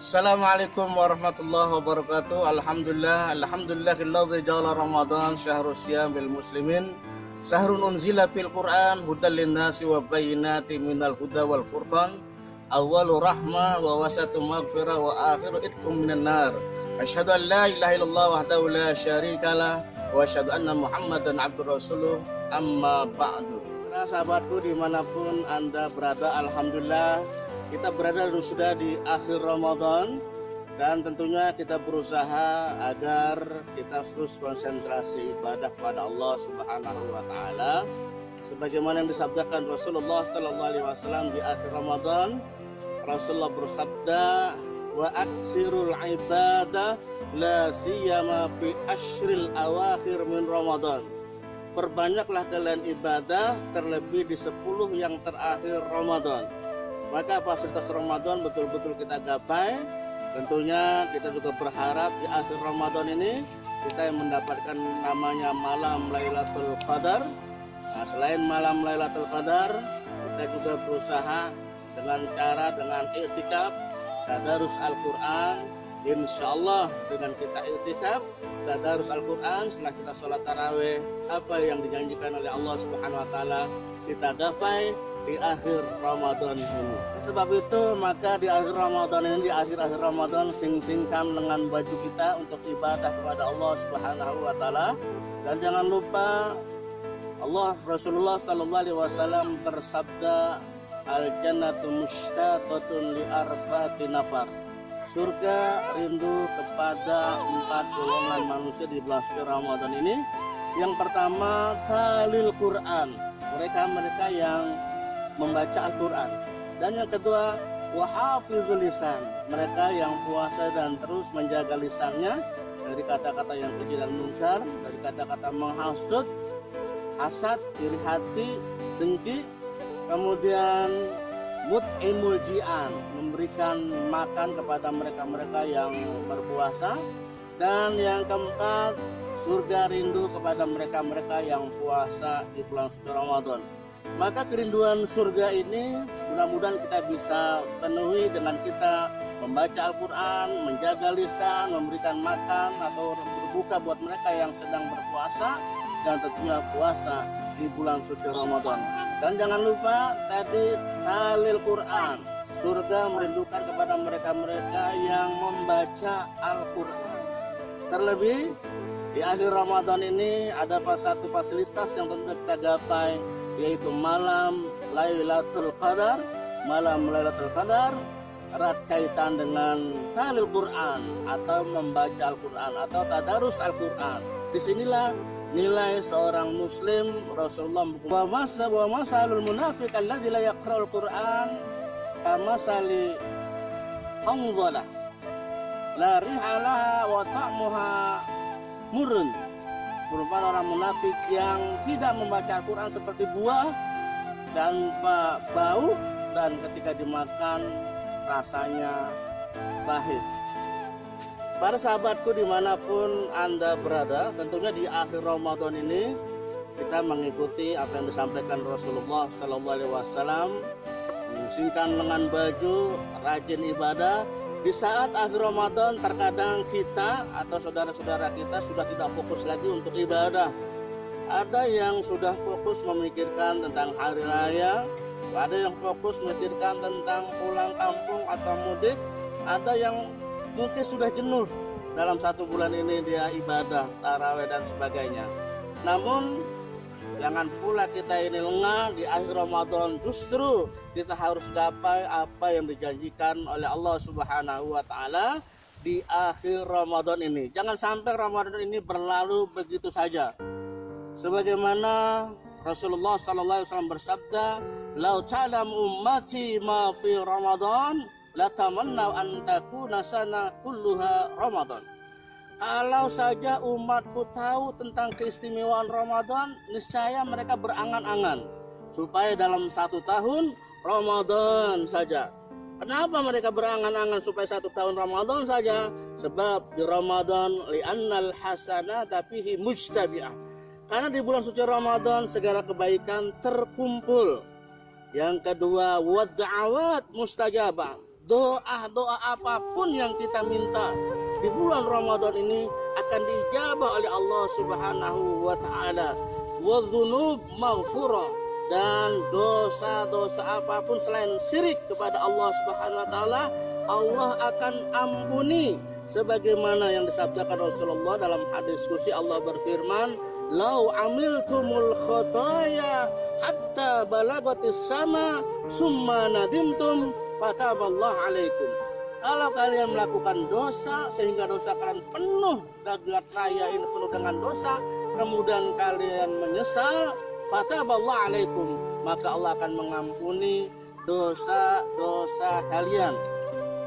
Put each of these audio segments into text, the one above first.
Assalamualaikum warahmatullahi wabarakatuh. Alhamdulillahilladzi ja'ala Ramadan syahrul siyam bil muslimin, syahrun unzila fil Qur'an hudal linnasi wa bayyinatin minal huda wal furqan, awwalu rahmah wa wasatu maghfirah wa akhiru itqum minan nar. Asyhadu an la ilaha illallah wahdahu la syarikalah wa asyhadu anna Muhammadan abdur rasuluh, amma ba'du. Para sahabatku dimanapun Anda berada, alhamdulillah kita berada sudah di akhir Ramadan, dan tentunya kita berusaha agar kita terus konsentrasi ibadah kepada Allah Subhanahu wa taala sebagaimana yang disabdakan Rasulullah sallallahu alaihi wasallam di akhir Ramadan. Rasulullah bersabda, wa aksirul ibadah la siyama fi ashril awakhir min Ramadan. Perbanyaklah kalian ibadah terlebih di 10 yang terakhir Ramadan. Maka fasilitas Ramadan betul-betul kita gapai. Tentunya kita juga berharap di akhir Ramadan ini kita yang mendapatkan namanya malam Lailatul Qadar. Nah, selain malam Lailatul Qadar, kita juga berusaha dengan iktikaf, tadarus Al-Quran. Insyaallah dengan kita iktikaf, tadarus Al-Quran, setelah kita sholat tarawih, apa yang dijanjikan oleh Allah Subhanahu wa taala kita gapai di akhir Ramadan ini. Sebab itu maka di akhir Ramadan ini, di akhir Ramadan, sing-singkan lengan baju kita untuk ibadah kepada Allah Subhanahu wa taala. Dan jangan lupa Rasulullah sallallahu alaihi wasallam bersabda, al jannatu mushtaqatun li arba'ati nafar. Surga rindu kepada 4 golongan manusia di bulan suci Ramadan ini. Yang pertama, talil Quran, mereka yang membaca Al-Quran. Dan yang kedua, wahafizul lisan, mereka yang puasa dan terus menjaga lisannya dari kata-kata yang keji dan munkar, dari kata-kata menghasut, hasad, iri hati, dengki. Kemudian mut'imul ji'an, memberikan makan kepada mereka-mereka yang berpuasa. Dan yang keempat, surga rindu kepada mereka-mereka yang puasa di bulan suci Ramadan. Maka kerinduan surga ini mudah-mudahan kita bisa penuhi dengan kita membaca Al-Quran, menjaga lisan, memberikan makan atau berbuka buat mereka yang sedang berpuasa, dan tentunya puasa di bulan suci Ramadan. Dan jangan lupa tadi talil Quran, surga merindukan kepada mereka-mereka yang membaca Al-Quran. Terlebih di akhir Ramadan ini ada satu fasilitas yang tentu kita gapai, yaitu malam Lailatul Qadar. Malam Lailatul Qadar erat kaitan dengan talil Quran atau membaca Al-Quran atau tadarus Al-Quran. Disinilah nilai seorang muslim. Rasulullah wa masalul munafiq allazi la yaqra'ul Quran kamasali hamdalah la rihalaha wa ta'muha murun. Merupakan orang munafik yang tidak membaca Al-Quran seperti buah dan bau, dan ketika dimakan rasanya pahit. Para sahabatku dimanapun Anda berada, tentunya di akhir Ramadan ini kita mengikuti apa yang disampaikan Rasulullah Sallallahu Alaihi Wasallam, mensingkan lengan baju, rajin ibadah. Di saat akhir Ramadan terkadang kita atau saudara-saudara kita sudah tidak fokus lagi untuk ibadah. Ada yang sudah fokus memikirkan tentang hari raya, ada yang fokus memikirkan tentang pulang kampung atau mudik, ada yang mungkin sudah jenuh dalam 1 bulan ini dia ibadah, tarawih dan sebagainya. Namun jangan pula kita ini lengah di akhir Ramadan. Justru kita harus gapai apa yang dijanjikan oleh Allah Subhanahu wa taala di akhir Ramadan ini. Jangan sampai Ramadan ini berlalu begitu saja. Sebagaimana Rasulullah sallallahu alaihi wasallam bersabda, "Lau ta'lam ummati ma fi Ramadan, latamanna an takuna sana kulluha Ramadan." Kalau saja umatku tahu tentang keistimewaan Ramadan, niscaya mereka berangan-angan supaya dalam 1 tahun Ramadan saja. Kenapa mereka berangan-angan supaya 1 tahun Ramadan saja? Sebab di Ramadan li'annal hasanata fihi mujtabi'ah. Karena di bulan suci Ramadan segala kebaikan terkumpul. Yang kedua, wad'awat mustajabah. Doa-doa apapun yang kita minta di bulan Ramadan ini akan diijabah oleh Allah Subhanahu wa taala. Wadhunub maghfurah. Dan dosa-dosa apapun selain syirik kepada Allah Subhanahu wa taala, Allah akan ampuni. Sebagaimana yang disabdakan Rasulullah dalam hadis qudsi, Allah berfirman, "Lau amiltumul khotaya hatta balagatis sama summa nadimtum fataballahu alaikum." Kalau kalian melakukan dosa sehingga dosa kalian penuh, dagat raya ini penuh dengan dosa, kemudian kalian menyesal, fataballahu alaikum, maka Allah akan mengampuni dosa-dosa kalian.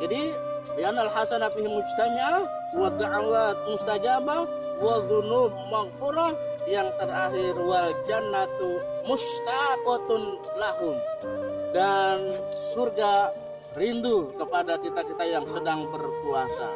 Jadi li'annal hasanah fihi mujtami'ah wa da'awat mustajabah wa dhunub maghfurah, yang terakhir wal jannatu mustaqatun lahum, dan surga rindu kepada kita-kita yang sedang berpuasa.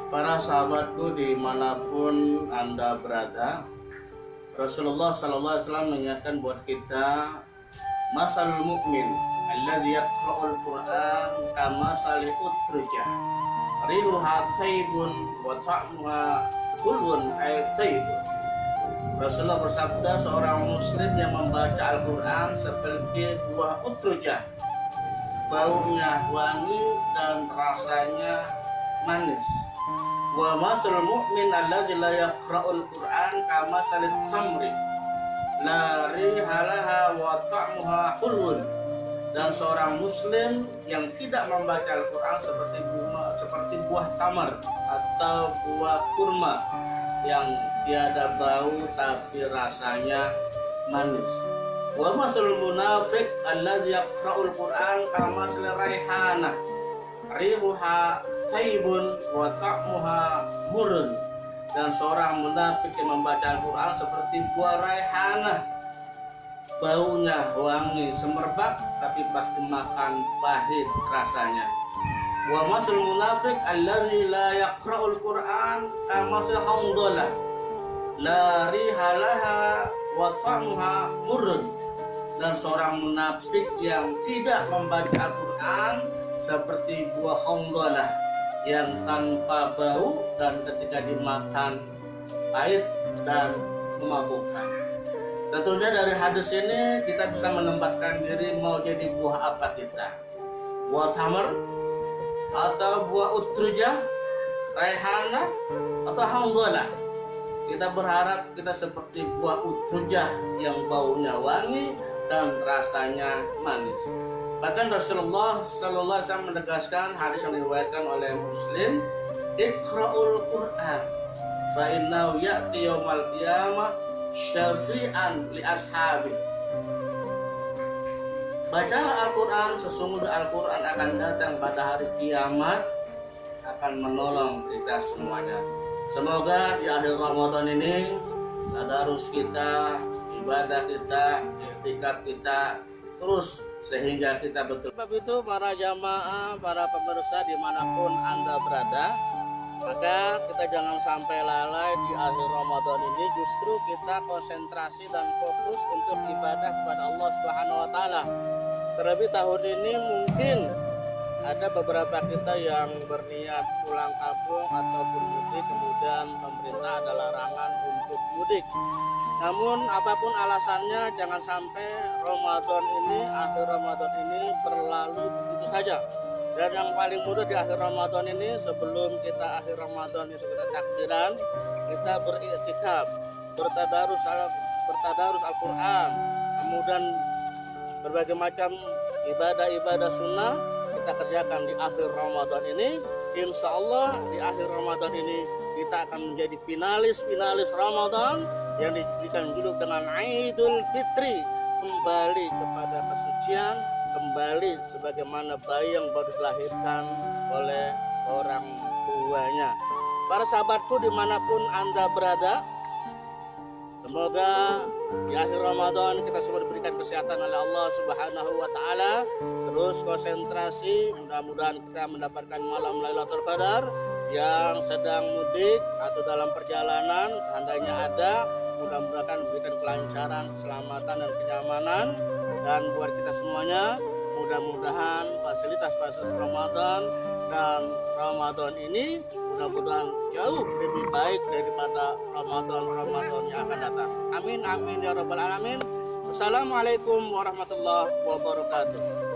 Para sahabatku dimanapun Anda berada, Rasulullah sallallahu alaihi wasallam mengingatkan buat kita, masalul mu'min alladzi yaqra'ul Qur'an kamasali utrujah rihuha taibun wa ta'muha kulun ay taibun. Rasulullah bersabda, seorang muslim yang membaca Al-Qur'an seperti buah utrujah, baunya wangi dan rasanya manis. Wa masul mu'min alladzi la yaqra'ul Qur'an kama salit tamri la rihalaha wa ta'muha hulun. Dan seorang muslim yang tidak membaca Al-Qur'an seperti buah tamar atau buah kurma yang tiada bau tapi rasanya manis. Wa masul munafiq alladzi yaqra'ul Qur'an kama salit raihana rihuha taibun wa ta'muha murun. Dan seorang munafik yang membaca Al-Quran seperti buah raihanah, baunya wangi semerbak tapi pasti makan pahit rasanya. Wa masul munafik alladzi la yaqra'ul Quran kamasul hamdalah la rihalaha wa ta'muha murun. Dan seorang munafik yang tidak membaca Al-Quran seperti buah hamdalah yang tanpa bau dan ketika dimakan pahit dan memabukkan. Tentunya dari hadis ini kita bisa menempatkan diri mau jadi buah apa kita. Buah tamar atau buah utrujah, raihana atau hamdalah. Kita berharap kita seperti buah utrujah yang baunya wangi dan rasanya manis. Bahkan Rasulullah sallallahu alaihi wasallam menegaskan, hadis yang diriwayatkan oleh Muslim, "Iqra'ul Qur'an fa innahu ya'ti yaumal qiyamah syafi'an li ashabi." Bacalah Al-Qur'an, sesungguhnya Al-Qur'an akan datang pada hari kiamat akan menolong kita semuanya. Semoga di akhir Ramadan ini tadarus kita, ibadah kita, i'tikaf kita terus sehingga kita betul. Sebab itu para jamaah, para pemirsa dimanapun Anda berada, maka kita jangan sampai lalai di akhir Ramadan ini. Justru kita konsentrasi dan fokus untuk ibadah kepada Allah Subhanahu wa taala. Terlebih tahun ini mungkin ada beberapa kita yang berniat pulang kampung ataupun mudik, kemudian pemerintah ada larangan untuk mudik. Namun apapun alasannya, jangan sampai Ramadan ini, akhir Ramadan ini berlalu begitu saja. Dan yang paling mudah di akhir Ramadan ini, sebelum kita akhir Ramadan itu kita takbiran, kita beriktikaf, bertadarus Al-Quran, kemudian berbagai macam ibadah-ibadah sunnah kita kerjakan di akhir Ramadan ini. Insya Allah di akhir Ramadan ini kita akan menjadi finalis Ramadan yang diberikan judul dengan Idul Fitri, kembali kepada kesucian, kembali sebagaimana bayi yang baru dilahirkan oleh orang tuanya. Para sahabatku dimanapun Anda berada, semoga di akhir Ramadan kita semua diberikan kesehatan oleh Allah Subhanahu wa Ta'ala. Terus konsentrasi, mudah-mudahan kita mendapatkan malam Lailatul Qadar. Yang sedang mudik atau dalam perjalanan, tandanya ada, mudah-mudahan berikan kelancaran, keselamatan dan kenyamanan. Dan buat kita semuanya, mudah-mudahan fasilitas Ramadan dan Ramadan ini mudah-mudahan jauh lebih baik daripada Ramadan yang akan datang. Amin amin ya rabbal alamin. Assalamualaikum warahmatullahi wabarakatuh.